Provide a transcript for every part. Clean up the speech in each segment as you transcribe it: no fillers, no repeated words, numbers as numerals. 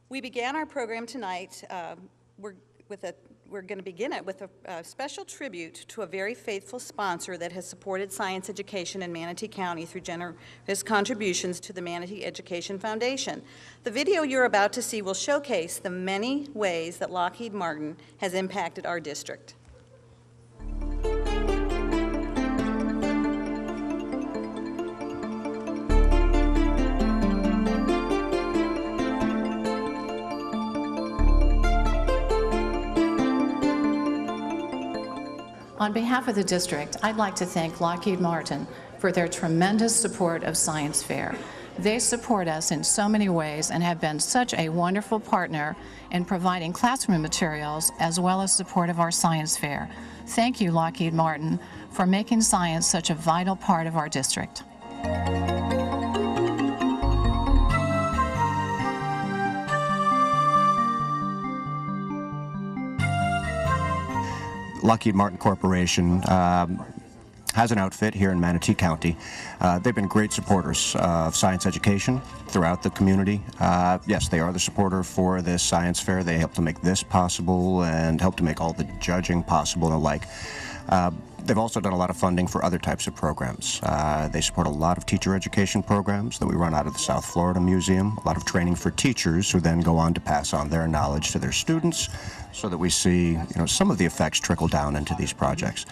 We began our program tonight, we're going to begin it with a special tribute to a very faithful sponsor that has supported science education in Manatee County through generous contributions to the Manatee Education Foundation. The video you're about to see will showcase the many ways that Lockheed Martin has impacted our district. On behalf of the district, I'd like to thank Lockheed Martin for their tremendous support of Science Fair. They support us in so many ways and have been such a wonderful partner in providing classroom materials as well as support of our Science Fair. Thank you, Lockheed Martin, for making science such a vital part of our district. Lockheed Martin Corporation has an outfit here in Manatee County. They've been great supporters of science education throughout the community. Yes, they are the supporter for this science fair. They help to make this possible and help to make all the judging possible and the like. They've also done a lot of funding for other types of programs. They support a lot of teacher education programs that we run out of the South Florida Museum, a lot of training for teachers who then go on to pass on their knowledge to their students so that we see, some of the effects trickle down into these projects.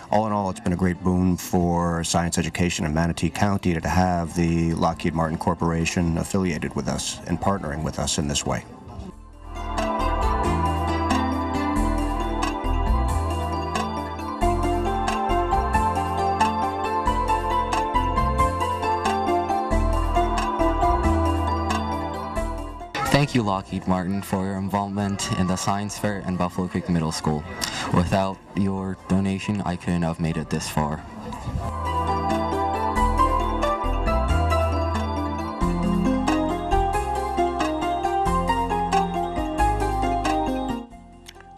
All in all, it's been a great boon for science education in Manatee County to have the Lockheed Martin Corporation affiliated with us and partnering with us in this way. Thank you, Lockheed Martin, for your involvement in the Science Fair and Buffalo Creek Middle School. Without your donation, I couldn't have made it this far.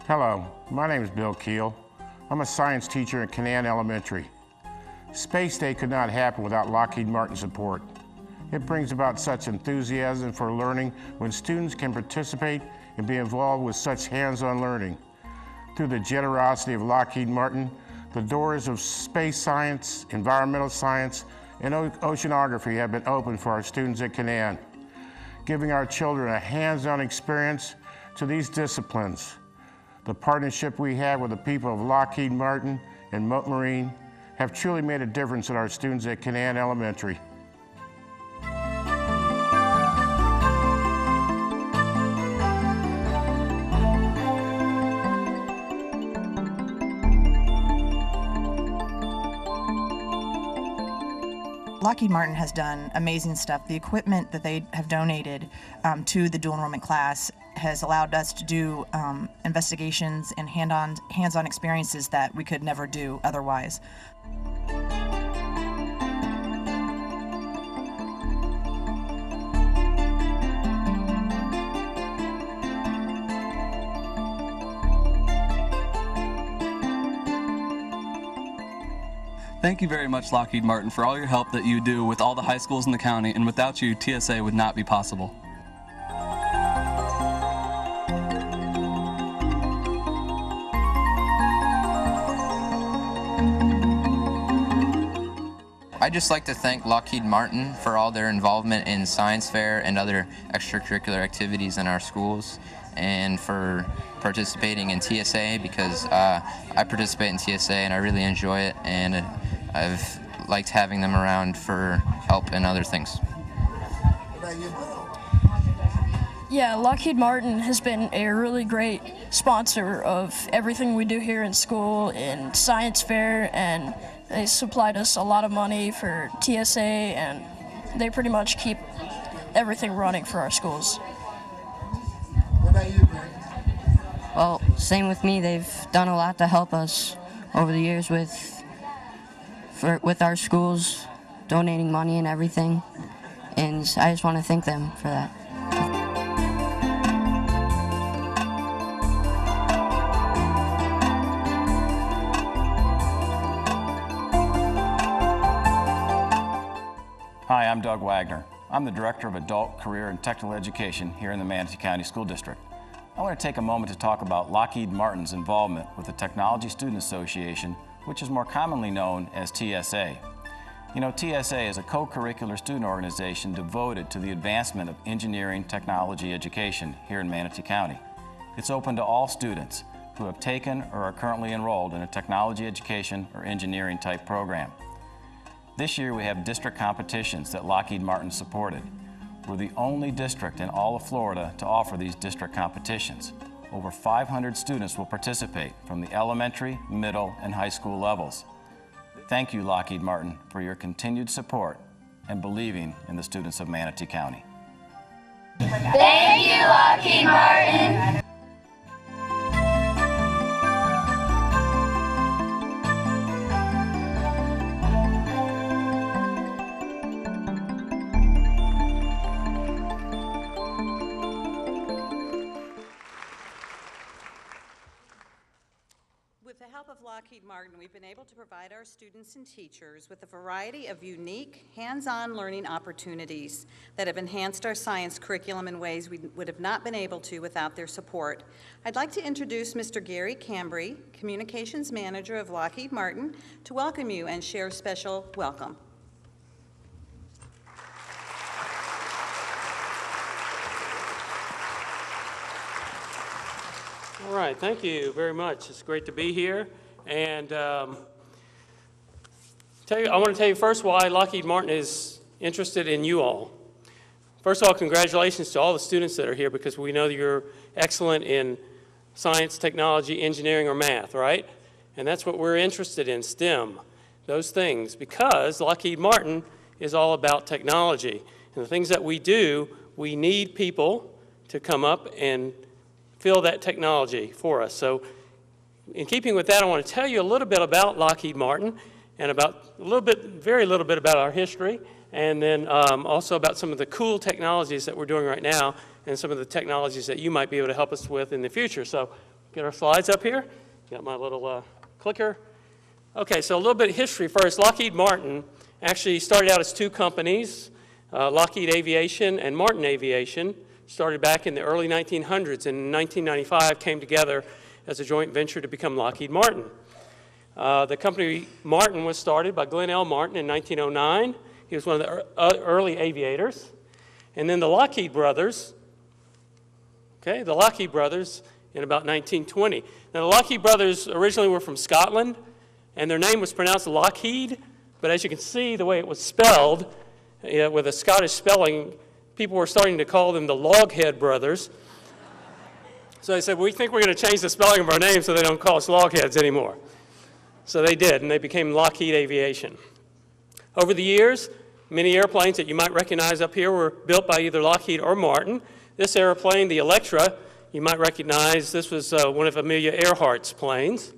Hello, my name is Bill Keel. I'm a science teacher at Canaan Elementary. Space Day could not happen without Lockheed Martin support. It brings about such enthusiasm for learning when students can participate and be involved with such hands-on learning. Through the generosity of Lockheed Martin, the doors of space science, environmental science, and oceanography have been opened for our students at Canaan, giving our children a hands-on experience to these disciplines. The partnership we have with the people of Lockheed Martin and Mote Marine have truly made a difference in our students at Canaan Elementary. Lockheed Martin has done amazing stuff. The equipment that they have donated to the dual enrollment class has allowed us to do investigations and hands-on experiences that we could never do otherwise. Thank you very much, Lockheed Martin, for all your help that you do with all the high schools in the county, and without you, TSA would not be possible. I'd just like to thank Lockheed Martin for all their involvement in Science Fair and other extracurricular activities in our schools, and for participating in TSA, because I participate in TSA and I really enjoy it, and I've liked having them around for help and other things. Yeah, Lockheed Martin has been a really great sponsor of everything we do here in school in Science Fair, and they supplied us a lot of money for TSA, and they pretty much keep everything running for our schools. What about you, Braden? Well, same with me. They've done a lot to help us over the years with with our schools, donating money and everything, and I just want to thank them for that. Hi, I'm Doug Wagner. I'm the Director of Adult, Career, and Technical Education here in the Manatee County School District. I want to take a moment to talk about Lockheed Martin's involvement with the Technology Student Association, which is more commonly known as TSA. You know, TSA is a co-curricular student organization devoted to the advancement of engineering technology education here in Manatee County. It's open to all students who have taken or are currently enrolled in a technology education or engineering type program. This year we have district competitions that Lockheed Martin supported. We're the only district in all of Florida to offer these district competitions. Over 500 students will participate from the elementary, middle, and high school levels. Thank you, Lockheed Martin, for your continued support and believing in the students of Manatee County. Thank you, Lockheed Martin. With the help of Lockheed Martin, we've been able to provide our students and teachers with a variety of unique, hands-on learning opportunities that have enhanced our science curriculum in ways we would have not been able to without their support. I'd like to introduce Mr. Gary Cambry, Communications Manager of Lockheed Martin, to welcome you and share a special welcome. All right, thank you very much. It's great to be here. And I want to tell you first why Lockheed Martin is interested in you all. First of all, congratulations to all the students that are here, because we know that you're excellent in science, technology, engineering, or math, right? And that's what we're interested in, STEM, those things, because Lockheed Martin is all about technology. And the things that we do, we need people to come up and fill that technology for us. So in keeping with that, I want to tell you a little bit about Lockheed Martin and about very little bit about our history, and then also about some of the cool technologies that we're doing right now and some of the technologies that you might be able to help us with in the future. So get our slides up here. Got my little clicker. Okay, so a little bit of history first. Lockheed Martin actually started out as two companies, Lockheed Aviation and Martin Aviation. Started back in the early 1900s, and in 1995 came together as a joint venture to become Lockheed Martin. The company Martin was started by Glenn L. Martin in 1909. He was one of the early aviators. And then the Lockheed brothers, in about 1920. Now the Lockheed brothers originally were from Scotland, and their name was pronounced Lockheed, but as you can see, the way it was spelled, with a Scottish spelling, people were starting to call them the Loghead brothers. So they said, we think we're going to change the spelling of our name so they don't call us Logheads anymore. So they did, and they became Lockheed Aviation. Over the years, many airplanes that you might recognize up here were built by either Lockheed or Martin. This airplane, the Electra, you might recognize, this was one of Amelia Earhart's planes.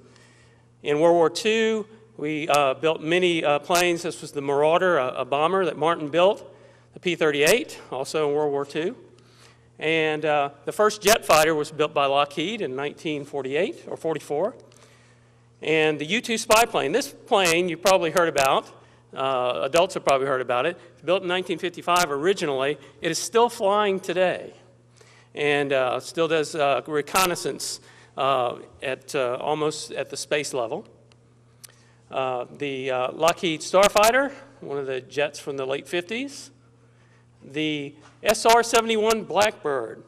In World War II, we built many planes. This was the Marauder, a bomber that Martin built. The P-38, also in World War II. And the first jet fighter was built by Lockheed in 1948 or 44. And the U-2 spy plane, this plane you probably heard about, adults have probably heard about it. Built in 1955 originally, it is still flying today and still does reconnaissance almost at the space level. The Lockheed Starfighter, one of the jets from the late 50s. The SR-71 Blackbird.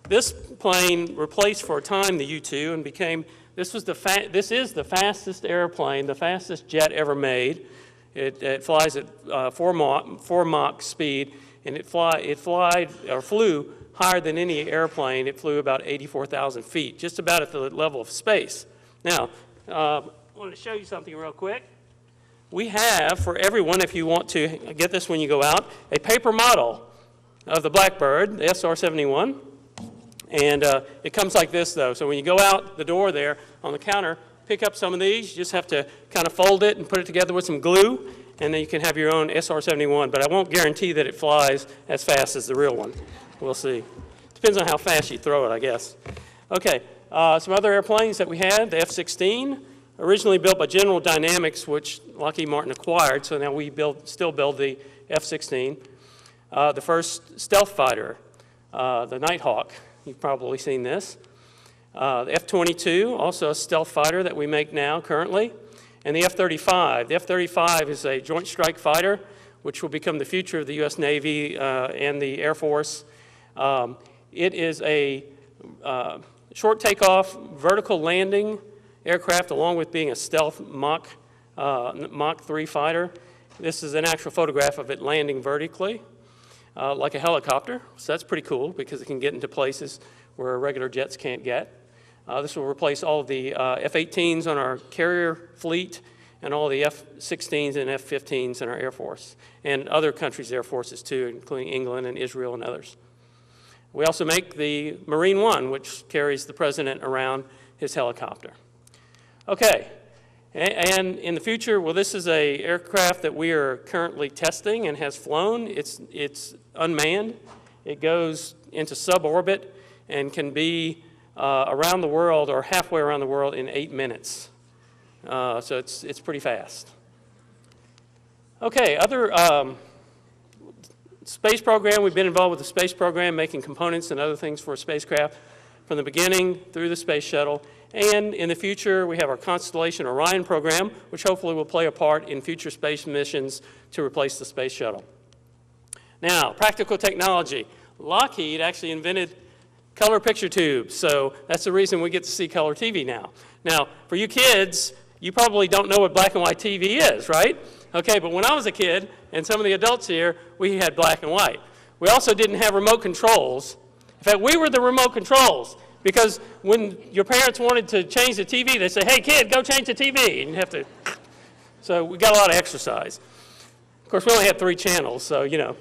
This plane replaced for a time the U-2 and became, this is the fastest airplane, the fastest jet ever made. It flies at 4 Mach speed, and it flew higher than any airplane. It flew about 84,000 feet, just about at the level of space. Now, I want to show you something real quick. We have, for everyone, if you want to get this when you go out, a paper model of the Blackbird, the SR-71. And it comes like this, though. So when you go out the door there on the counter, pick up some of these. You just have to kind of fold it and put it together with some glue, and then you can have your own SR-71, but I won't guarantee that it flies as fast as the real one. We'll see. Depends on how fast you throw it, I guess. Okay, some other airplanes that we had, the F-16, originally built by General Dynamics, which Lockheed Martin acquired, so now we still build the F-16. The first stealth fighter, the Nighthawk, you've probably seen this. The F-22, also a stealth fighter that we make now currently. And the F-35. The F-35 is a joint strike fighter, which will become the future of the U.S. Navy and the Air Force. It is a short takeoff, vertical landing aircraft, along with being a stealth Mach 3 fighter. This is an actual photograph of it landing vertically, like a helicopter. So that's pretty cool because it can get into places where regular jets can't get. This will replace all of the F-18s on our carrier fleet and all the F-16s and F-15s in our Air Force, and other countries' Air Forces too, including England and Israel and others. We also make the Marine One, which carries the president around his helicopter. Okay, and in the future, well, this is an aircraft that we are currently testing and has flown. It's unmanned. It goes into suborbit and can be around the world or halfway around the world in 8 minutes. So it's pretty fast. Okay, other space program. We've been involved with the space program, making components and other things for a spacecraft from the beginning through the space shuttle. And in the future, we have our Constellation Orion program, which hopefully will play a part in future space missions to replace the space shuttle. Now, practical technology. Lockheed actually invented color picture tubes, so that's the reason we get to see color TV now. Now, for you kids, you probably don't know what black and white TV is, right? Okay, but when I was a kid, and some of the adults here, we had black and white. We also didn't have remote controls. In fact, we were the remote controls, because when your parents wanted to change the TV, they say, hey kid, go change the TV, and you have to, so we got a lot of exercise. Of course, we only had 3 channels, so you know.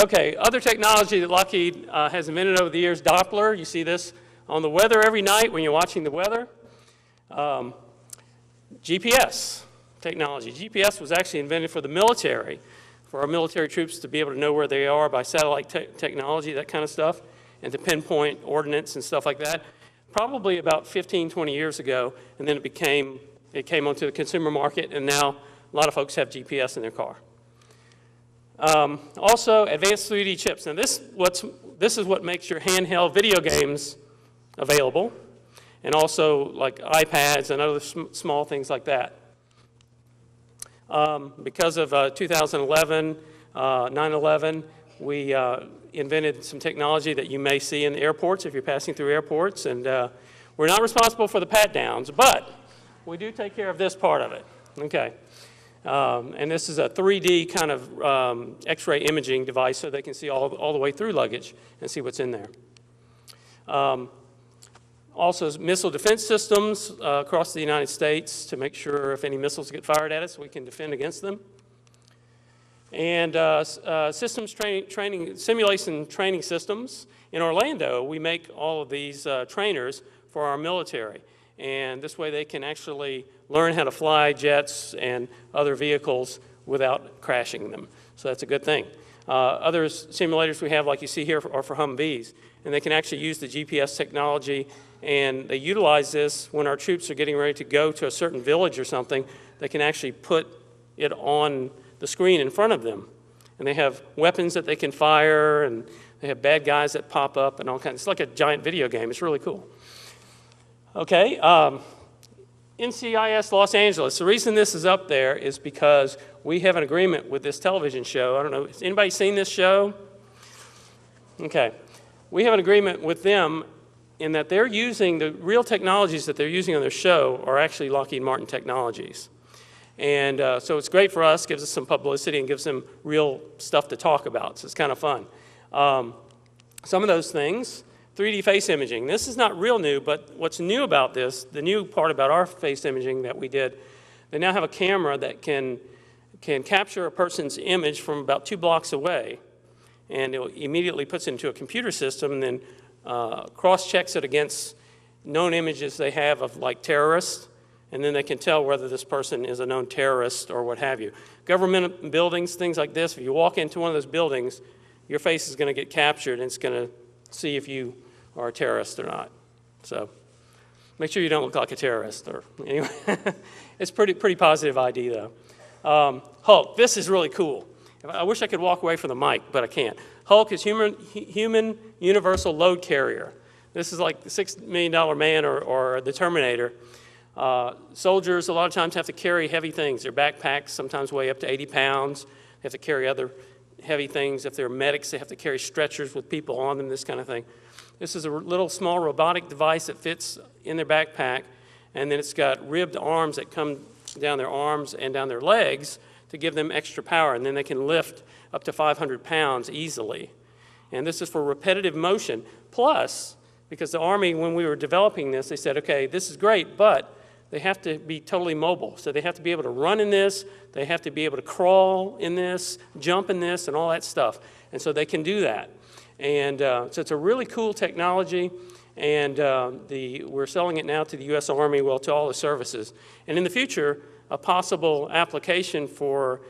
Okay, other technology that Lockheed has invented over the years, Doppler. You see this on the weather every night when you're watching the weather. GPS technology. GPS was actually invented for the military, for our military troops to be able to know where they are by satellite technology, that kind of stuff, and to pinpoint ordnance and stuff like that. Probably about 15, 20 years ago, and then it came onto the consumer market, and now a lot of folks have GPS in their car. Also, advanced 3D chips. Now, this is what makes your handheld video games available, and also like iPads and other small things like that. Because of 2011, 9/11, we invented some technology that you may see in the airports if you're passing through airports, and we're not responsible for the pat-downs, but we do take care of this part of it. Okay. And this is a 3D kind of X-ray imaging device so they can see all the way through luggage and see what's in there. Also, missile defense systems across the United States to make sure if any missiles get fired at us, we can defend against them. And systems training, simulation training systems. In Orlando, we make all of these trainers for our military. And this way they can actually learn how to fly jets and other vehicles without crashing them. So that's a good thing. Other simulators we have, like you see here, are for Humvees. And they can actually use the GPS technology, and they utilize this when our troops are getting ready to go to a certain village or something. They can actually put it on the screen in front of them. And they have weapons that they can fire, and they have bad guys that pop up and all kinds. It's like a giant video game. It's really cool. Okay, NCIS Los Angeles. The reason this is up there is because we have an agreement with this television show. I don't know, has anybody seen this show? Okay, we have an agreement with them in that they're using the real technologies that they're using on their show are actually Lockheed Martin technologies. And so it's great for us, gives us some publicity and gives them real stuff to talk about, so it's kind of fun. Some of those things, 3D face imaging. This is not real new, but what's new about this, the new part about our face imaging that we did, they now have a camera that can capture a person's image from about 2 blocks away, and it immediately puts it into a computer system and then cross-checks it against known images they have of like terrorists, and then they can tell whether this person is a known terrorist or what have you. Government buildings, things like this, if you walk into one of those buildings, your face is going to get captured and it's going to see if you are a terrorist or not. So make sure you don't look like a terrorist. Or anyway, it's pretty positive ID though. Hulk, this is really cool. I wish I could walk away from the mic, but I can't. Hulk is human universal load carrier. This is like the $6 million man or the Terminator. Soldiers a lot of times have to carry heavy things. Their backpacks sometimes weigh up to 80 pounds. They have to carry other heavy things. If they're medics, they have to carry stretchers with people on them, this kind of thing. This is a little small robotic device that fits in their backpack, and then it's got ribbed arms that come down their arms and down their legs to give them extra power, and then they can lift up to 500 pounds easily. And this is for repetitive motion. Plus, because the Army, when we were developing this, they said, okay, this is great, but they have to be totally mobile. So they have to be able to run in this, they have to be able to crawl in this, jump in this, and all that stuff. And so they can do that. And so it's a really cool technology, and we're selling it now to the U.S. Army, well, to all the services. And in the future, a possible application for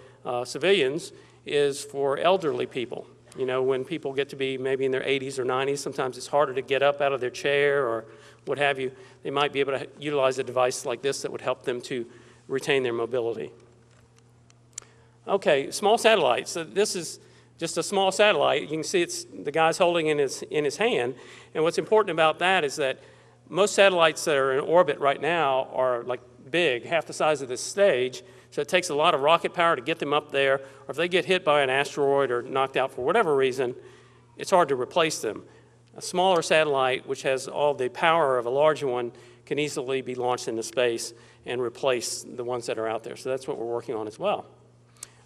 civilians is for elderly people. You know, when people get to be maybe in their 80s or 90s, sometimes it's harder to get up out of their chair or what have you. They might be able to utilize a device like this that would help them to retain their mobility. Okay, small satellites. So this is just a small satellite. You can see it's the guy's holding in his hand. And what's important about that is that most satellites that are in orbit right now are like big, half the size of this stage. So it takes a lot of rocket power to get them up there, or if they get hit by an asteroid or knocked out for whatever reason, it's hard to replace them. A smaller satellite, which has all the power of a larger one, can easily be launched into space and replace the ones that are out there. So that's what we're working on as well.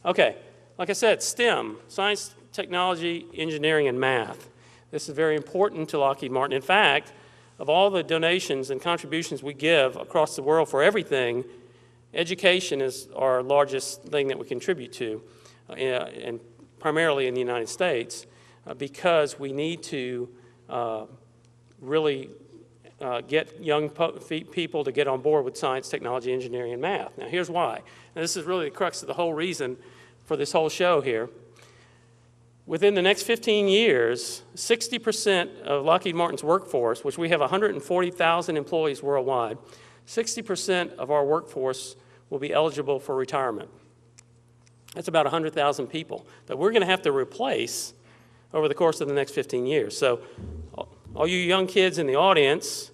Okay, like I said, STEM, science, technology, engineering, and math. This is very important to Lockheed Martin. In fact, of all the donations and contributions we give across the world for everything, education is our largest thing that we contribute to, and primarily in the United States, because we need to really get young people to get on board with science, technology, engineering, and math. Now, here's why. And this is really the crux of the whole reason for this whole show here. Within the next 15 years, 60% of Lockheed Martin's workforce, which we have 140,000 employees worldwide, 60% of our workforce will be eligible for retirement. That's about 100,000 people that we're going to have to replace over the course of the next 15 years. So all you young kids in the audience,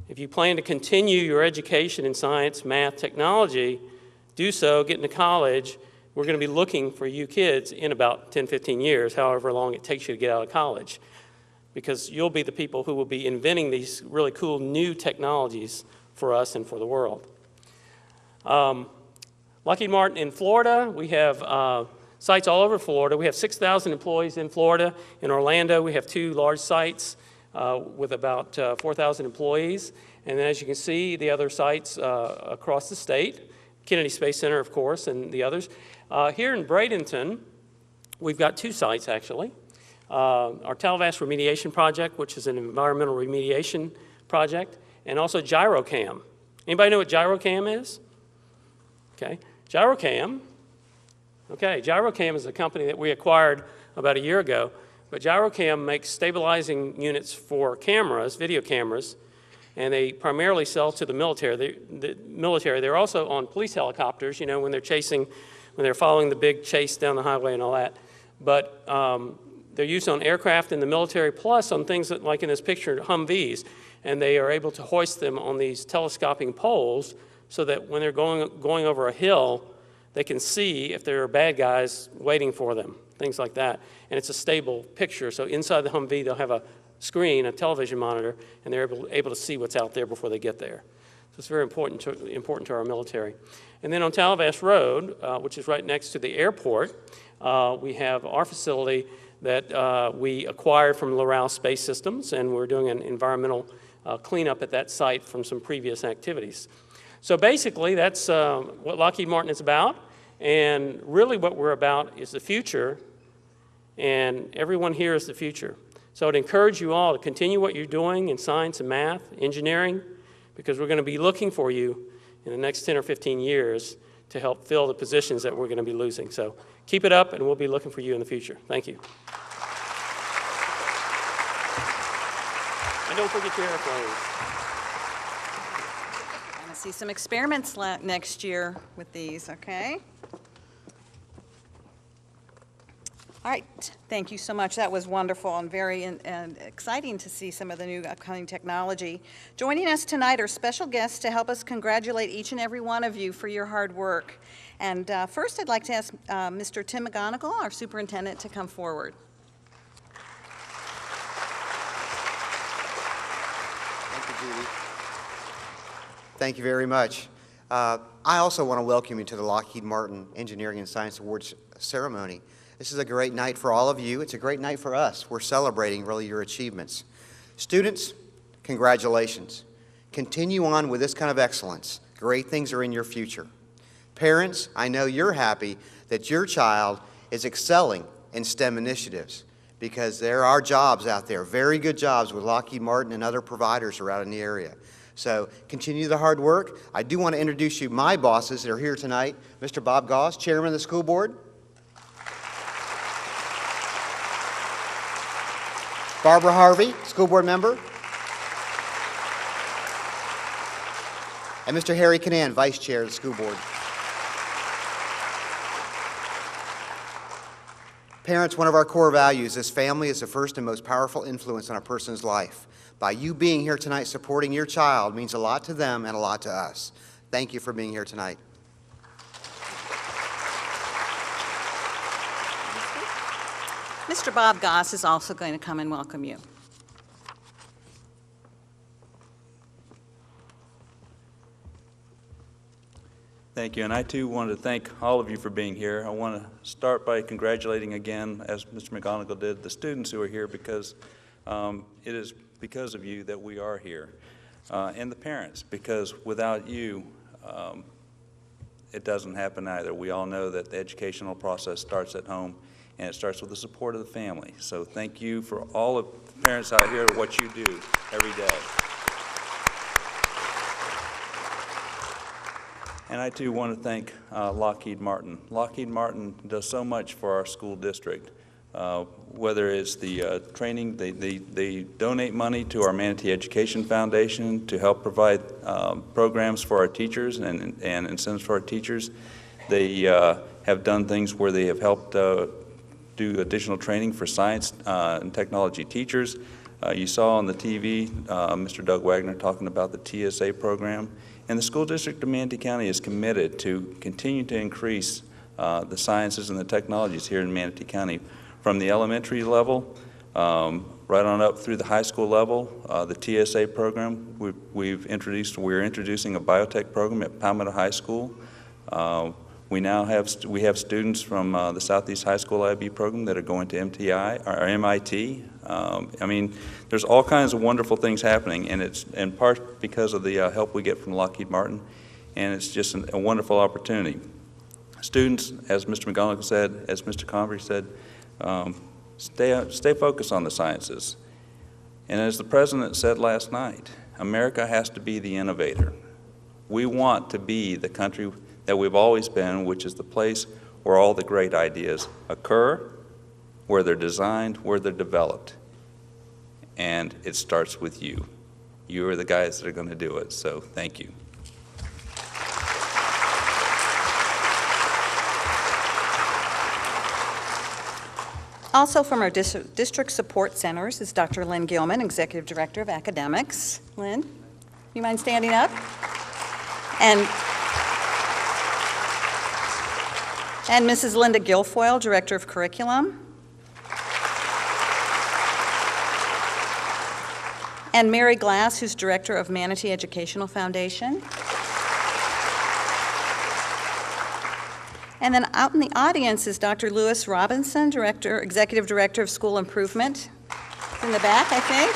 if you plan to continue your education in science, math, technology, do so, get into college. We're going to be looking for you kids in about 10, 15 years, however long it takes you to get out of college, because you'll be the people who will be inventing these really cool new technologies for us and for the world. Lockheed Martin in Florida, we have sites all over Florida. We have 6,000 employees in Florida. In Orlando, we have 2 large sites with about 4,000 employees. And then as you can see, the other sites across the state, Kennedy Space Center, of course, and the others. Here in Bradenton, we've got 2 sites, actually. Our Talavas Remediation Project, which is an environmental remediation project, and also Gyrocam. Anybody know what Gyrocam is? Okay, Gyrocam is a company that we acquired about a year ago, but Gyrocam makes stabilizing units for cameras, video cameras, and they primarily sell to the military. They're also on police helicopters, you know, when they're following the big chase down the highway and all that. But they're used on aircraft in the military, plus on things that, like in this picture, Humvees, and they are able to hoist them on these telescoping poles so that when they're going over a hill, they can see if there are bad guys waiting for them, things like that. And it's a stable picture, so inside the Humvee they'll have a screen, a television monitor, and they're able to see what's out there before they get there. So it's very important to our military. And then on Talavas Road, which is right next to the airport, we have our facility that we acquired from Loral Space Systems, and we're doing an environmental cleanup at that site from some previous activities. So basically, that's what Lockheed Martin is about, and really what we're about is the future, and everyone here is the future. So I'd encourage you all to continue what you're doing in science and math, engineering, because we're going to be looking for you in the next 10 or 15 years to help fill the positions that we're going to be losing. So keep it up, and we'll be looking for you in the future. Thank you. And don't forget your airplanes. I'm going to see some experiments next year with these, okay? All right, thank you so much. That was wonderful and very exciting to see some of the new upcoming technology. Joining us tonight are special guests to help us congratulate each and every one of you for your hard work. And first, I'd like to ask Mr. Tim McGonigal, our superintendent, to come forward. Thank you, Judy. Thank you very much. I also want to welcome you to the Lockheed Martin Engineering and Science Awards ceremony. This is a great night for all of you. It's a great night for us. We're celebrating really your achievements. Students, congratulations. Continue on with this kind of excellence. Great things are in your future. Parents, I know you're happy that your child is excelling in STEM initiatives because there are jobs out there, very good jobs with Lockheed Martin and other providers around in the area. So continue the hard work. I do want to introduce you my bosses that are here tonight. Mr. Bob Goss, Chairman of the School Board. Barbara Harvey, School Board Member. And Mr. Harry Canan, Vice Chair of the School Board. Parents, one of our core values is family is the first and most powerful influence on a person's life. By you being here tonight supporting your child means a lot to them and a lot to us. Thank you for being here tonight. Mr. Bob Goss is also going to come and welcome you. Thank you, and I too want to thank all of you for being here. I want to start by congratulating again, as Mr. McGonigal did, the students who are here because it is because of you that we are here, and the parents, because without you, it doesn't happen either. We all know that the educational process starts at home, and it starts with the support of the family. So thank you for all of the parents out here, what you do every day. And I too want to thank Lockheed Martin. Lockheed Martin does so much for our school district. Whether it's the training, they donate money to our Manatee Education Foundation to help provide programs for our teachers and incentives for our teachers. They have done things where they have helped do additional training for science and technology teachers. You saw on the TV Mr. Doug Wagner talking about the TSA program. And the school district of Manatee County is committed to continue to increase the sciences and the technologies here in Manatee County from the elementary level right on up through the high school level. The TSA program, we're introducing a biotech program at Palmetto High School. We have students from the Southeast High School IB program that are going to MTI or MIT. I mean, there's all kinds of wonderful things happening, and it's in part because of the help we get from Lockheed Martin, and it's just a wonderful opportunity. Students, as Mr. McGonigal said, as Mr. Convery said, stay focused on the sciences. And as the President said last night, America has to be the innovator. We want to be the country that we've always been, which is the place where all the great ideas occur, where they're designed, where they're developed. And it starts with you. You are the guys that are going to do it, so thank you. Also from our district support centers is Dr. Lynn Gilman, Executive Director of Academics. Lynn, you mind standing up? And Mrs. Linda Guilfoyle, Director of Curriculum. And Mary Glass, who's Director of Manatee Educational Foundation. And then out in the audience is Dr. Lewis Robinson, Executive Director of School Improvement. In the back, I think.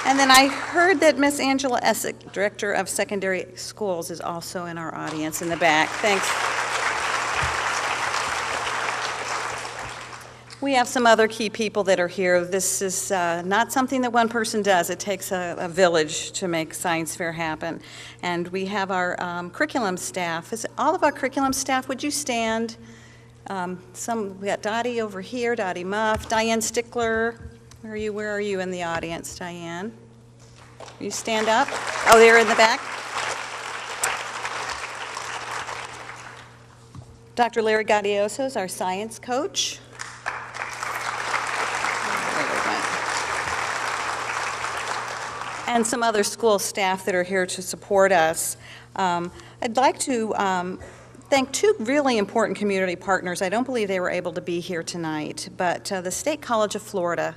And then I heard that Miss Angela Essick, Director of Secondary Schools, is also in our audience in the back. Thanks. We have some other key people that are here. This is not something that one person does. It takes a village to make Science Fair happen. And we have our curriculum staff. All of our curriculum staff, would you stand? We got Dottie over here, Dottie Muff, Diane Stickler. Where are you in the audience, Diane? You stand up. Oh, they're in the back. Dr. Larry Gaudioso is our science coach. And some other school staff that are here to support us. I'd like to thank two really important community partners. I don't believe they were able to be here tonight, but the State College of Florida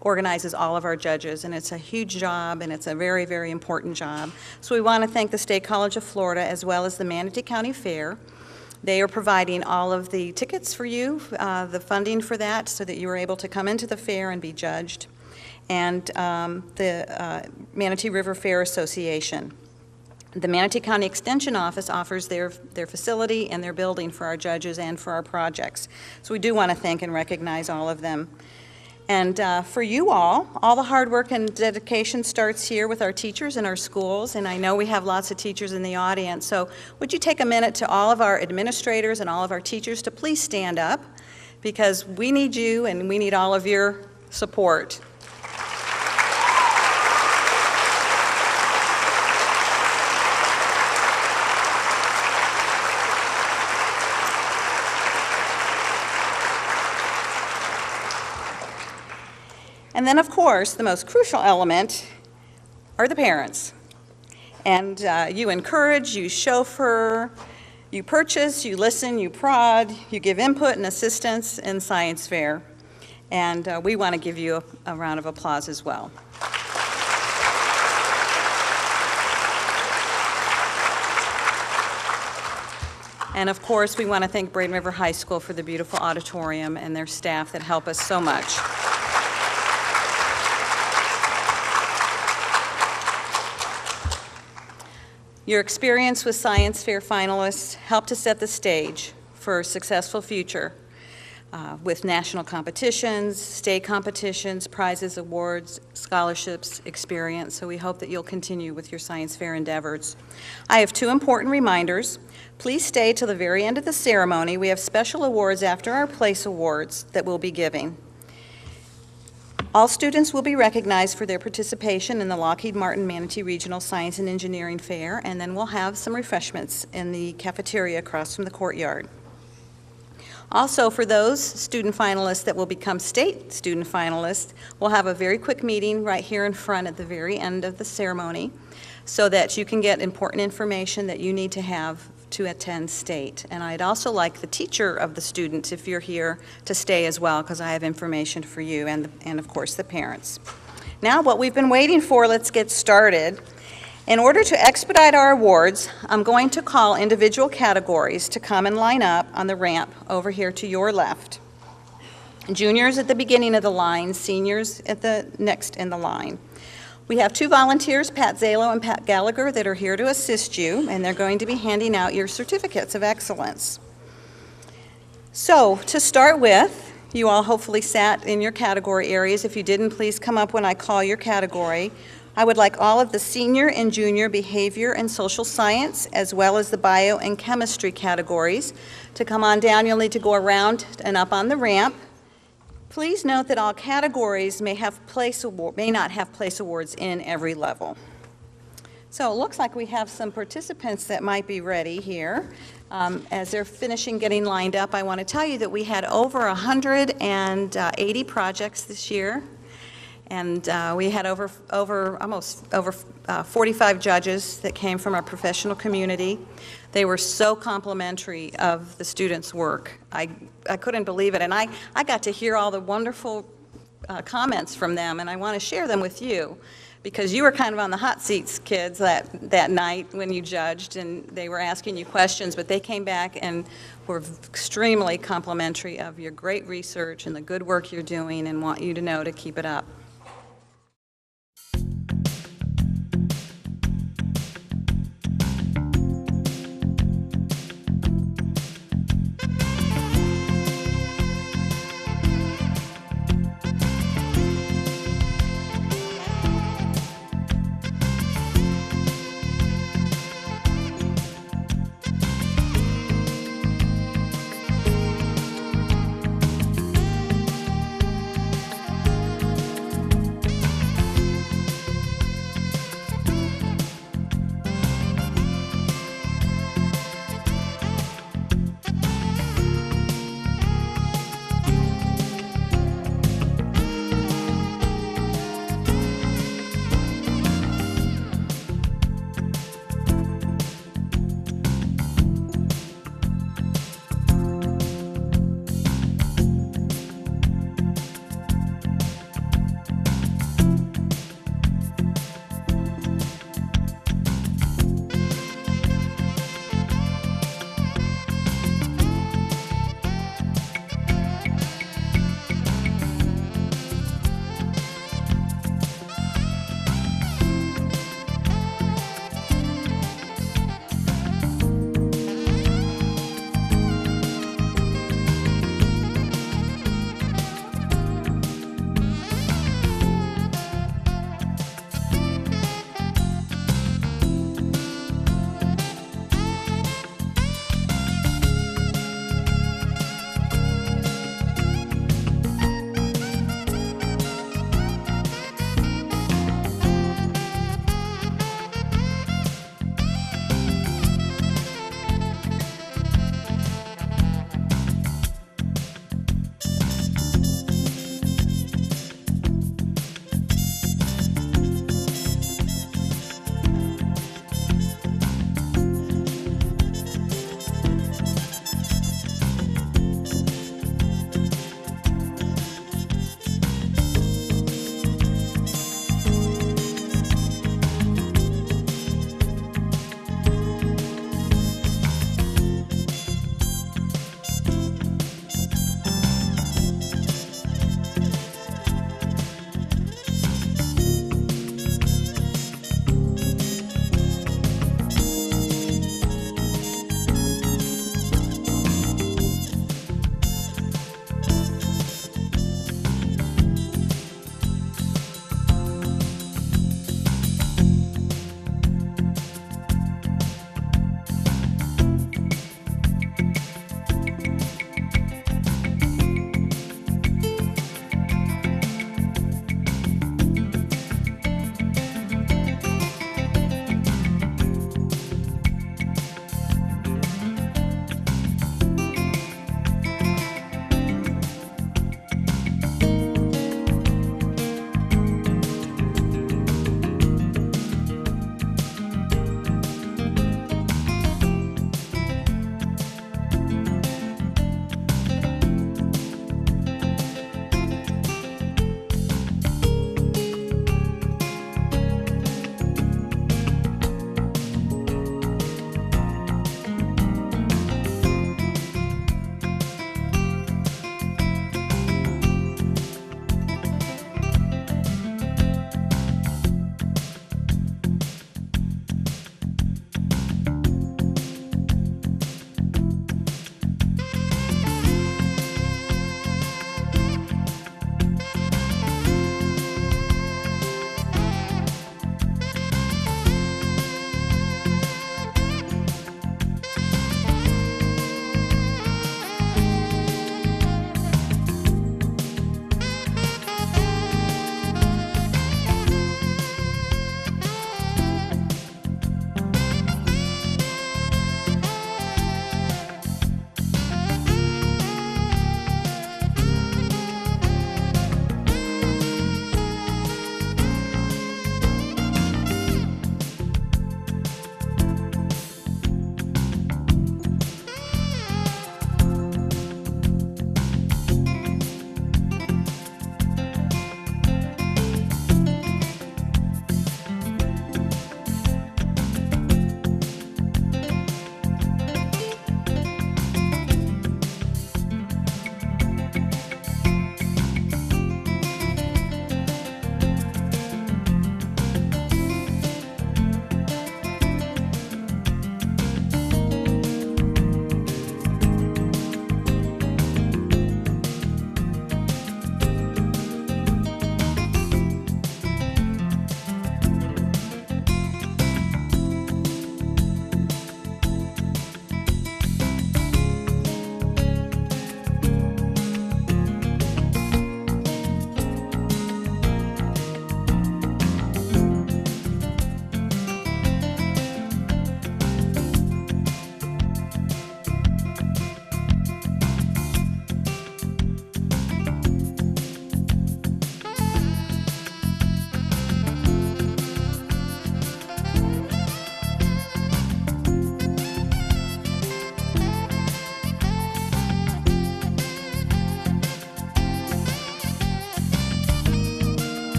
organizes all of our judges, and it's a huge job, and it's a very, very important job. So we want to thank the State College of Florida as well as the Manatee County Fair. They are providing all of the tickets for you, the funding for that, so that you are able to come into the fair and be judged. And the Manatee River Fair Association. The Manatee County Extension Office offers their facility and their building for our judges and for our projects. So we do want to thank and recognize all of them. And for you all the hard work and dedication starts here with our teachers in our schools, and I know we have lots of teachers in the audience, so would you take a minute to all of our administrators and all of our teachers to please stand up, because we need you and we need all of your support. And then, of course, the most crucial element are the parents. And you encourage, you chauffeur, you purchase, you listen, you prod, you give input and assistance in Science Fair. And we want to give you a round of applause as well. And of course, we want to thank Braden River High School for the beautiful auditorium and their staff that help us so much. Your experience with Science Fair finalists helped to set the stage for a successful future with national competitions, state competitions, prizes, awards, scholarships, experience. So we hope that you'll continue with your Science Fair endeavors. I have two important reminders. Please stay till the very end of the ceremony. We have special awards after our place awards that we'll be giving. All students will be recognized for their participation in the Lockheed Martin Manatee Regional Science and Engineering Fair, and then we'll have some refreshments in the cafeteria across from the courtyard. Also, for those student finalists that will become state student finalists, we'll have a very quick meeting right here in front at the very end of the ceremony so that you can get important information that you need to have to attend state. And I'd also like the teacher of the students, if you're here, to stay as well, because I have information for you and of course the parents. Now, what we've been waiting for, let's get started. In order to expedite our awards, I'm going to call individual categories to come and line up on the ramp over here to your left. Juniors at the beginning of the line, seniors at the next in the line. We have two volunteers, Pat Zalo and Pat Gallagher, that are here to assist you, and they're going to be handing out your certificates of excellence. So, to start with, you all hopefully sat in your category areas. If you didn't, please come up when I call your category. I would like all of the senior and junior behavior and social science, as well as the bio and chemistry categories, to come on down. You'll need to go around and up on the ramp. Please note that all categories may not have place awards in every level. So it looks like we have some participants that might be ready here. As they're finishing getting lined up, I want to tell you that we had over 180 projects this year. And we had almost over 45 judges that came from our professional community. They were so complimentary of the students' work. I couldn't believe it. And I got to hear all the wonderful comments from them, and I want to share them with you, because you were kind of on the hot seats, kids, that night when you judged, and they were asking you questions, but they came back and were extremely complimentary of your great research and the good work you're doing, and want you to know to keep it up.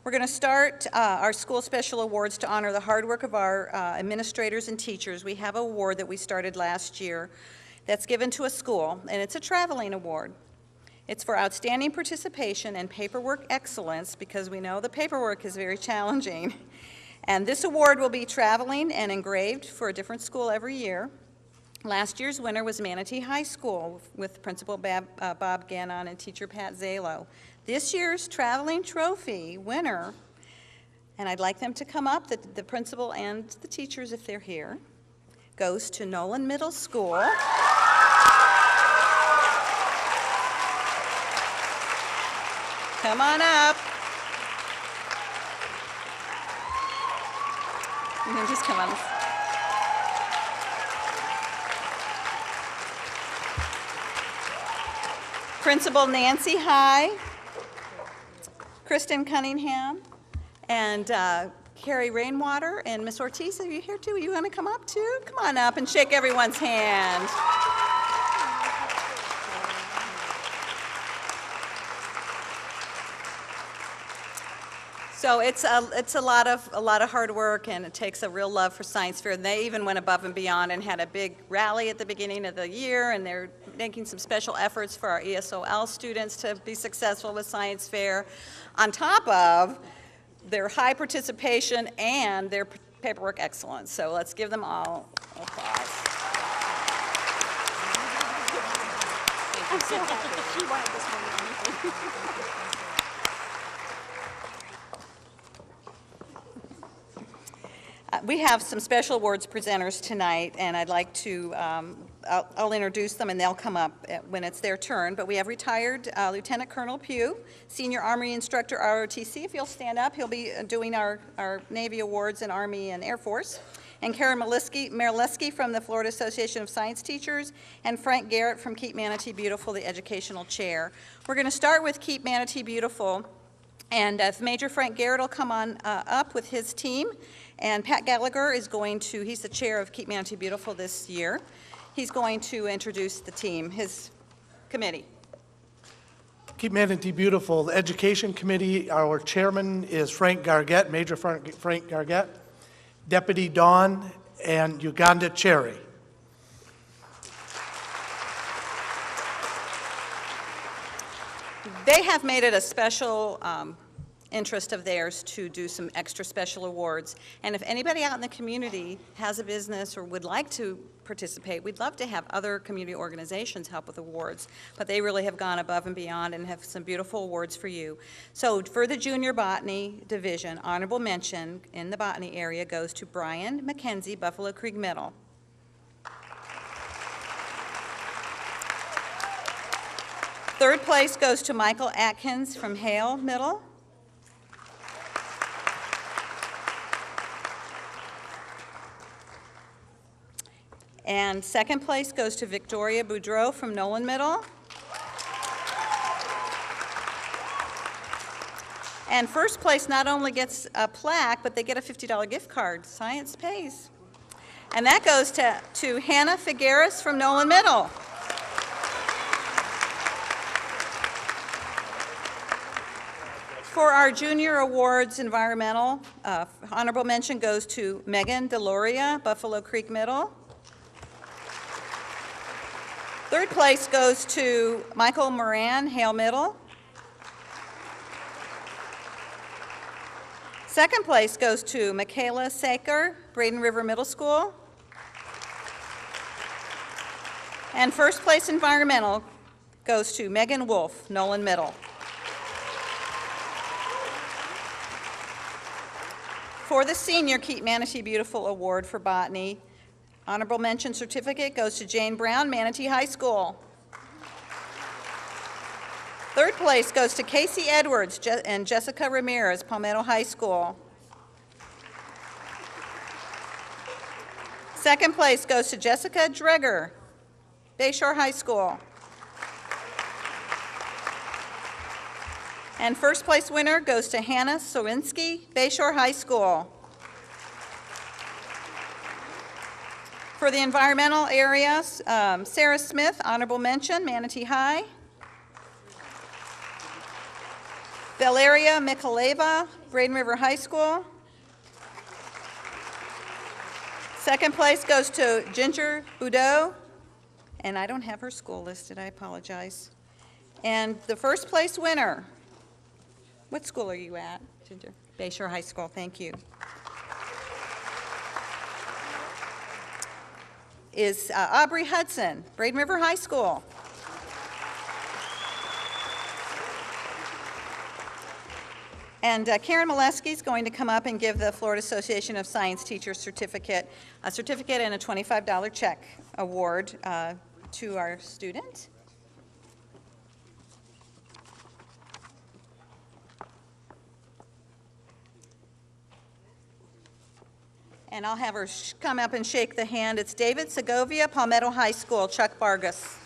We're going to start our school special awards to honor the hard work of our administrators and teachers. We have an award that we started last year that's given to a school, and it's a traveling award. It's for outstanding participation and paperwork excellence, because we know the paperwork is very challenging. And this award will be traveling and engraved for a different school every year. Last year's winner was Manatee High School with Principal Bob Gannon and teacher Pat Zalo. This year's traveling trophy winner, and I'd like them to come up, the principal and the teachers if they're here, goes to Nolan Middle School. Come on up. You can just come on. Principal Nancy High, Kristen Cunningham, and Carrie Rainwater, and Miss Ortiz, are you here too? You want to come up too? Come on up and shake everyone's hand. So it's a lot of hard work, and it takes a real love for science fair. And they even went above and beyond and had a big rally at the beginning of the year, and they're making some special efforts for our ESOL students to be successful with science fair, on top of their high participation and their paperwork excellence. So let's give them all applause. I'm so happy. She wanted this one. We have some special awards presenters tonight, and I'd like to, I'll introduce them and they'll come up when it's their turn. But we have retired Lieutenant Colonel Pugh, Senior Army Instructor ROTC. If you'll stand up, he'll be doing our Navy awards in Army and Air Force. And Karen Marileski from the Florida Association of Science Teachers, and Frank Garrett from Keep Manatee Beautiful, the Educational Chair. We're going to start with Keep Manatee Beautiful, and Major Frank Garrett will come on up with his team. And Pat Gallagher is going to, he's the chair of Keep Manatee Beautiful this year. He's going to introduce the team, his committee. Keep Manatee Beautiful, the Education Committee, our chairman is Frank Gargett, Major Frank Gargett, Deputy Dawn, and Uganda Cherry. They have made it a special interest of theirs to do some extra special awards. And if anybody out in the community has a business or would like to participate, we'd love to have other community organizations help with awards. But they really have gone above and beyond and have some beautiful awards for you. So for the Junior Botany Division, honorable mention in the botany area goes to Brian McKenzie, Buffalo Creek Middle. Third place goes to Michael Atkins from Hale Middle. And second place goes to Victoria Boudreau from Nolan Middle. And first place not only gets a plaque, but they get a $50 gift card. Science pays. And that goes to Hannah Figueres from Nolan Middle. For our Junior Awards Environmental, honorable mention goes to Megan Deloria, Buffalo Creek Middle. Third place goes to Michael Moran, Hale Middle. Second place goes to Michaela Saker, Braden River Middle School. And first place environmental goes to Megan Wolf, Nolan Middle. For the Senior Keep Manatee Beautiful Award for Botany, honorable mention certificate goes to Jane Brown, Manatee High School. Third place goes to Casey Edwards and Jessica Ramirez, Palmetto High School. Second place goes to Jessica Dreger, Bayshore High School. And first place winner goes to Hannah Sowinski, Bayshore High School. For the environmental areas, Sarah Smith, honorable mention, Manatee High. Valeria Mikaleva, Braden River High School. Second place goes to Ginger Boudreau, and I don't have her school listed, I apologize. And the first place winner, what school are you at, Ginger? Bayshore High School, thank you. Is Aubrey Hudson, Braden River High School. And Karen Molesky is going to come up and give the Florida Association of Science Teachers certificate, a certificate and a $25 check award to our student. And I'll have her come up and shake the hand. It's David Segovia, Palmetto High School, Chuck Vargas.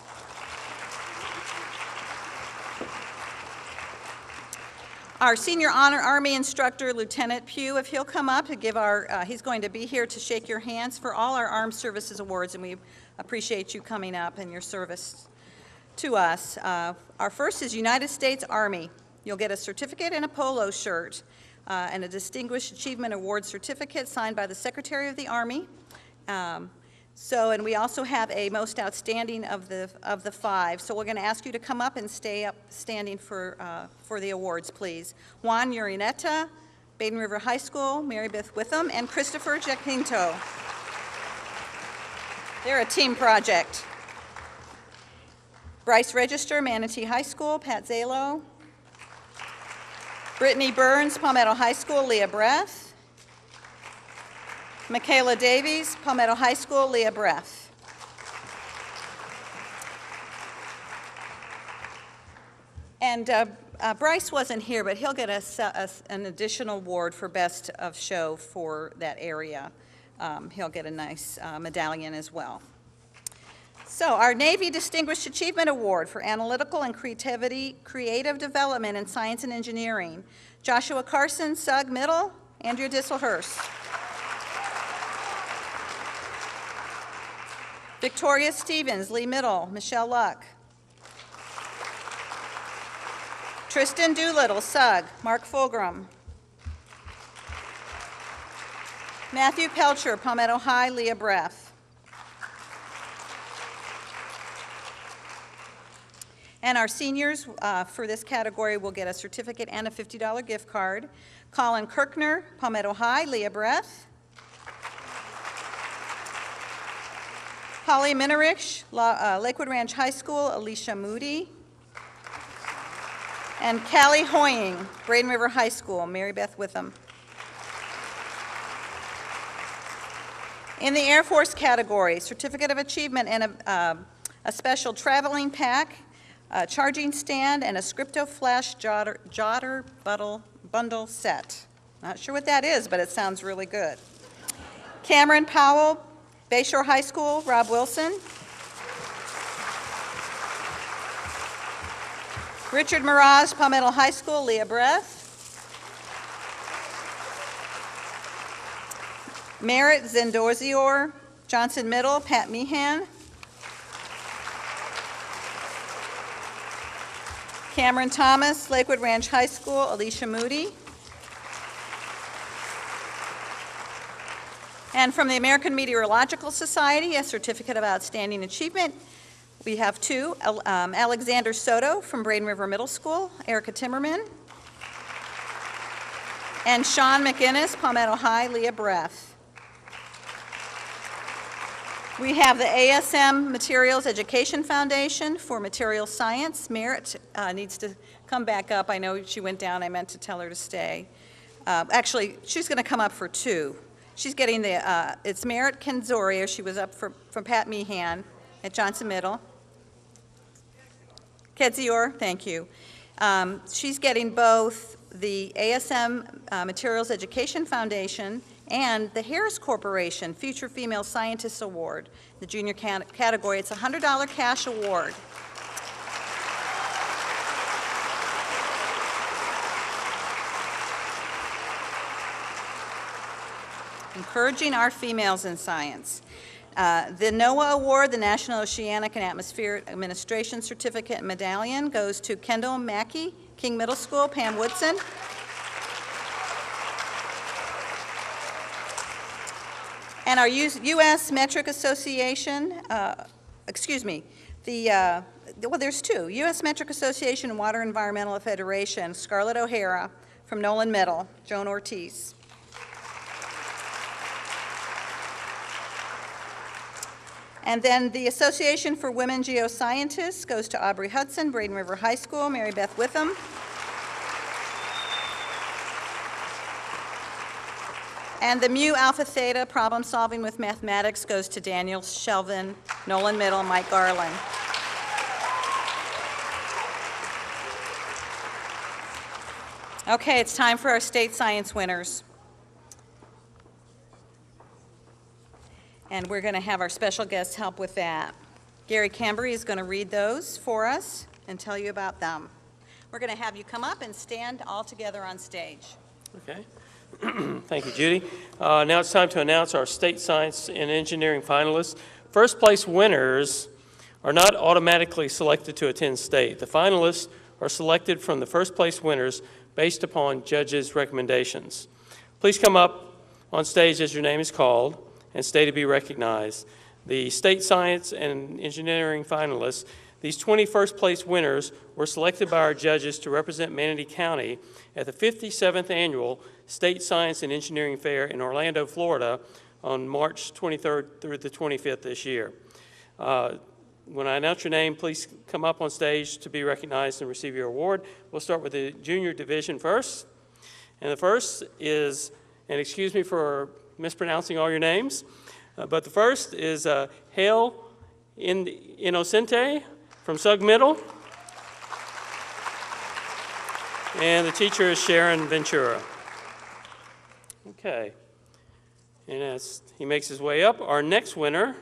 Our Senior Honor Army instructor, Lieutenant Pugh, if he'll come up to give he's going to be here to shake your hands for all our Armed Services Awards, and we appreciate you coming up and your service to us. Our first is United States Army. You'll get a certificate and a polo shirt and a Distinguished Achievement Award certificate signed by the Secretary of the Army. And we also have a most outstanding of the five. So we're going to ask you to come up and stay up standing for the awards, please. Juan Urineta, Baden River High School, Mary Beth Witham, and Christopher Jacinto. They're a team project. Bryce Register, Manatee High School, Pat Zalo. Brittany Burns, Palmetto High School, Leah Breath. Michaela Davies, Palmetto High School, Leah Breath. And Bryce wasn't here, but he'll get an additional award for Best of Show for that area. He'll get a nice medallion as well. So our Navy Distinguished Achievement Award for Analytical and Creative Development in Science and Engineering. Joshua Carson, Sug Middle, Andrea Disselhurst. Victoria Stevens, Lee Middle, Michelle Luck. Tristan Doolittle, Sug, Mark Fulgram. Matthew Pelcher, Palmetto High, Leah Breath. And our seniors for this category will get a certificate and a $50 gift card. Colin Kirkner, Palmetto High, Leah Breath. Holly Minerich, Lakewood Ranch High School, Alicia Moody. And Callie Hoying, Braden River High School, Mary Beth Witham. In the Air Force category, Certificate of Achievement and a special traveling pack, a charging stand, and a Scripto Flash Jotter bundle set. Not sure what that is, but it sounds really good. Cameron Powell, Bayshore High School, Rob Wilson. Richard Miraz, Palmetto High School, Leah Breath. Merritt Zendozior, Johnson Middle, Pat Meehan. Cameron Thomas, Lakewood Ranch High School, Alicia Moody. And from the American Meteorological Society, a Certificate of Outstanding Achievement. We have two, Alexander Soto from Braden River Middle School, Erica Timmerman. And Sean McInnes, Palmetto High, Leah Breath. We have the ASM Materials Education Foundation for Material Science. Merritt needs to come back up. I know she went down. I meant to tell her to stay. Actually, she's going to come up for two. She's getting it's Merritt Kenzoria. She was up from Pat Meehan at Johnson Middle. Kedzior, thank you. She's getting both the ASM Materials Education Foundation and the Harris Corporation Future Female Scientists Award, the junior category. It's a $100 cash award. Encouraging our females in science. The NOAA Award, the National Oceanic and Atmospheric Administration Certificate and Medallion, goes to Kendall Mackey, King Middle School, Pam Woodson. And our U.S. Metric Association, well, there's two. U.S. Metric Association and Water Environmental Federation, Scarlett O'Hara from Nolan Middle, Joan Ortiz. And then the Association for Women Geoscientists goes to Aubrey Hudson, Braden River High School, Mary Beth Witham. And the Mu Alpha Theta Problem Solving with Mathematics goes to Daniel Shelvin, Nolan Middle, Mike Garland. Okay, it's time for our state science winners. And we're going to have our special guest help with that. Gary Cambry is going to read those for us and tell you about them. We're going to have you come up and stand all together on stage. Okay. Thank you, Judy. Now it's time to announce our state science and engineering finalists. First place winners are not automatically selected to attend state. The finalists are selected from the first place winners based upon judges' recommendations. Please come up on stage as your name is called and stay to be recognized. The state science and engineering finalists, these 20 first place winners were selected by our judges to represent Manatee County at the 57th Annual State Science and Engineering Fair in Orlando, Florida on March 23rd through the 25th this year. When I announce your name, please come up on stage to be recognized and receive your award. We'll start with the junior division first. And the first is, and excuse me for mispronouncing all your names, but the first is Hale Innocente from Sug Middle. And the teacher is Sharon Ventura. Okay. And as he makes his way up, our next winner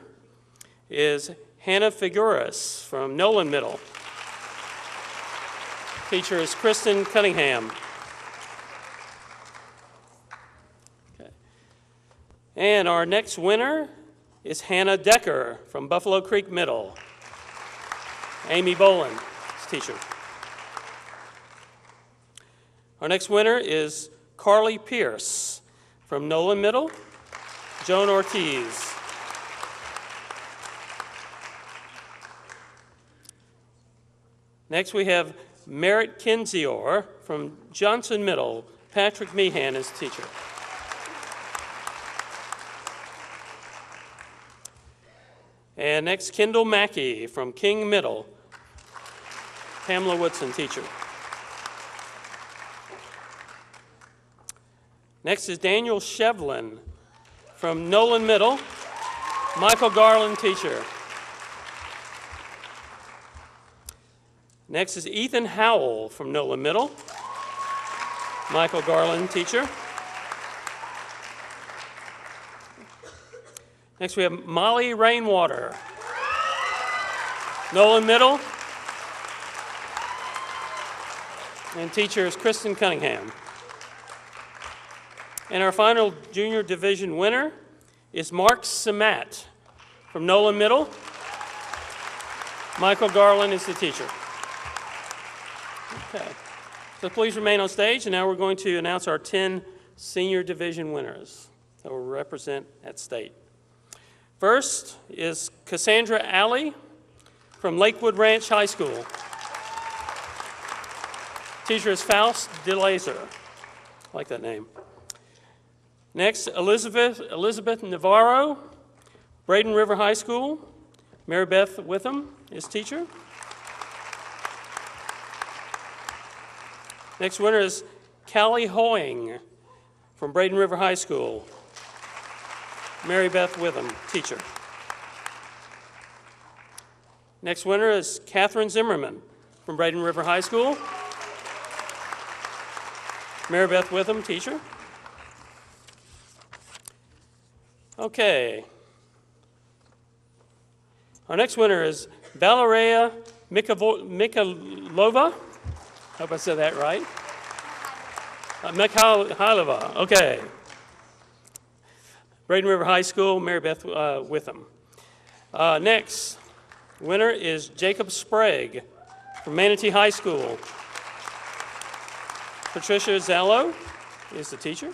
is Hannah Figueras from Nolan Middle. Teacher is Kristen Cunningham. Okay. And our next winner is Hannah Decker from Buffalo Creek Middle. Amy Bolin is teacher. Our next winner is Carly Pierce from Nolan Middle. Joan Ortiz. Next we have Merritt Kinzior from Johnson Middle. Patrick Meehan is teacher. And next, Kendall Mackey from King Middle. Pamela Woodson, teacher. Next is Daniel Shevlin from Nolan Middle. Michael Garland, teacher. Next is Ethan Howell from Nolan Middle. Michael Garland, teacher. Next we have Molly Rainwater, Nolan Middle. And teacher is Kristen Cunningham. And our final junior division winner is Mark Samat from Nolan Middle. Michael Garland is the teacher. Okay, so please remain on stage, and now we're going to announce our 10 senior division winners that will represent at state. First is Cassandra Alley from Lakewood Ranch High School. Teacher is Faust DeLazer. I like that name. Next, Elizabeth Navarro, Braden River High School. Mary Beth Witham is teacher. Next winner is Callie Hoying from Braden River High School. Mary Beth Witham, teacher. Next winner is Catherine Zimmerman from Braden River High School. Mary Beth Witham, teacher. Okay. Our next winner is Valeria Mikhailova. Hope I said that right. Mikhailova, okay. Braden River High School, Mary Beth Witham. Next, winner is Jacob Sprague from Manatee High School. Patricia Zallo is the teacher.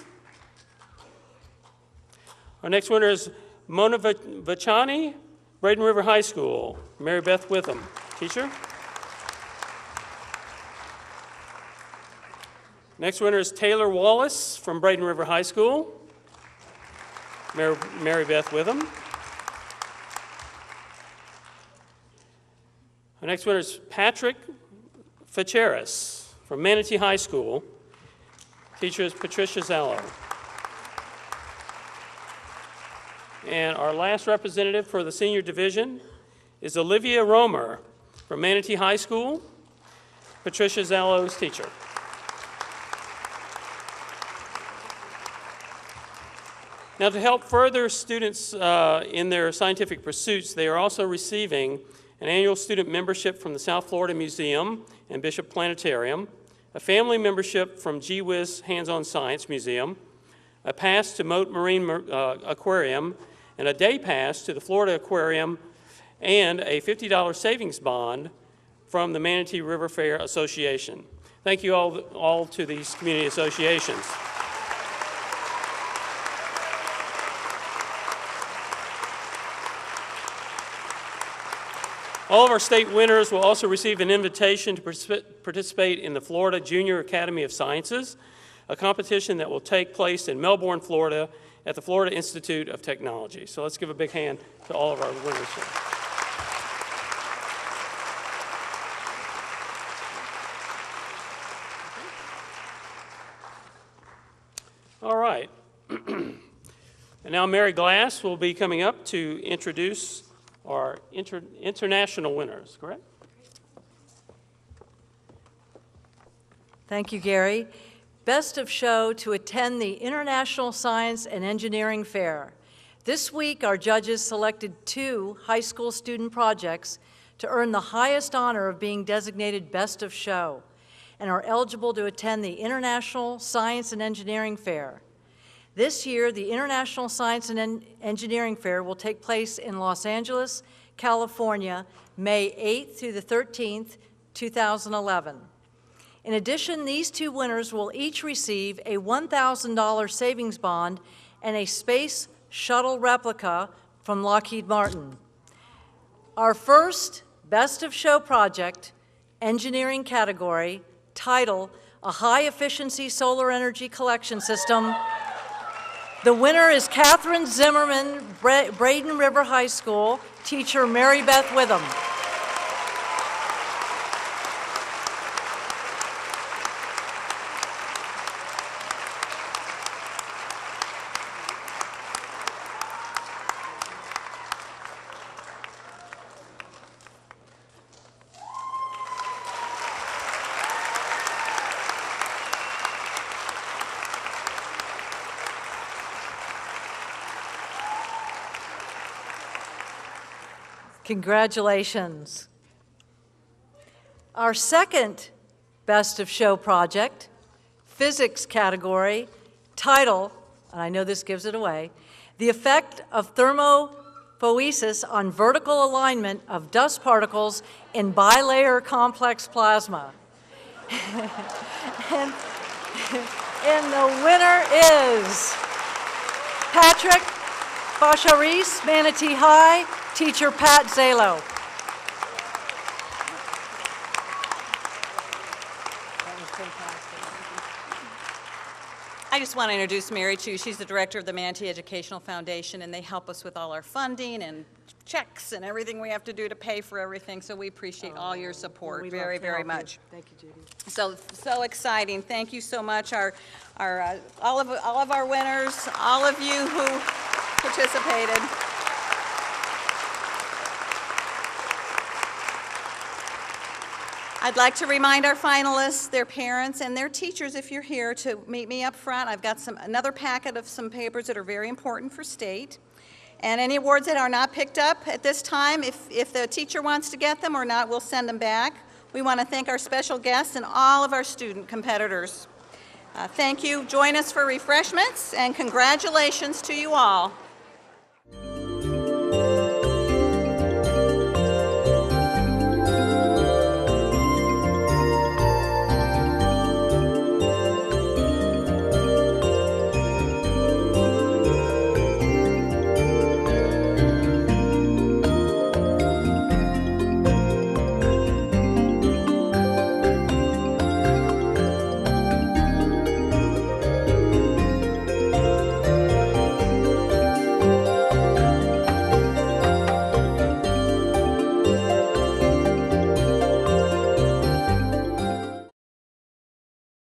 Our next winner is Mona Vachani, Braden River High School, Mary Beth Witham, teacher. Next winner is Taylor Wallace from Braden River High School, Mary Beth Witham. Our next winner is Patrick Facheris from Manatee High School. Teacher is Patricia Zallo. And our last representative for the senior division is Olivia Romer from Manatee High School, Patricia Zallo's teacher. Now, to help further students in their scientific pursuits, they are also receiving an annual student membership from the South Florida Museum and Bishop Planetarium, a family membership from Gee Whiz Hands-On Science Museum, a pass to Moat Marine Aquarium, and a day pass to the Florida Aquarium, and a $50 savings bond from the Manatee River Fair Association. Thank you all to these community associations. All of our state winners will also receive an invitation to participate in the Florida Junior Academy of Sciences, a competition that will take place in Melbourne, Florida, at the Florida Institute of Technology. So let's give a big hand to all of our winners. All right. And now Mary Glass will be coming up to introduce our international winners, correct? Thank you, Gary. Best of Show to attend the International Science and Engineering Fair. This week, our judges selected 2 high school student projects to earn the highest honor of being designated Best of Show and are eligible to attend the International Science and Engineering Fair. This year, the International Science and Engineering Fair will take place in Los Angeles, California, May 8th through the 13th, 2011. In addition, these 2 winners will each receive a $1,000 savings bond and a space shuttle replica from Lockheed Martin. Our first Best of Show project, engineering category, title, A High-Efficiency Solar Energy Collection System. The winner is Catherine Zimmerman, Braden River High School, teacher Mary Beth Witham. Congratulations. Our second Best of Show project, physics category, title, and I know this gives it away, The Effect of Thermophoresis on Vertical Alignment of Dust Particles in Bilayer Complex Plasma. and the winner is Patrick Facheris, Manatee High, teacher Pat Zalo. I just want to introduce Mary, too. She's the director of the Manatee Educational Foundation, and they help us with all our funding and checks and everything we have to do to pay for everything, so we appreciate all your support very, very much. Thank you, Judy. So exciting. Thank you so much. All of our winners, all of you who participated. I'd like to remind our finalists, their parents, and their teachers, if you're here, to meet me up front. I've got another packet of some papers that are very important for state. And any awards that are not picked up at this time, if the teacher wants to get them or not, we'll send them back. We want to thank our special guests and all of our student competitors. Thank you. Join us for refreshments, and congratulations to you all.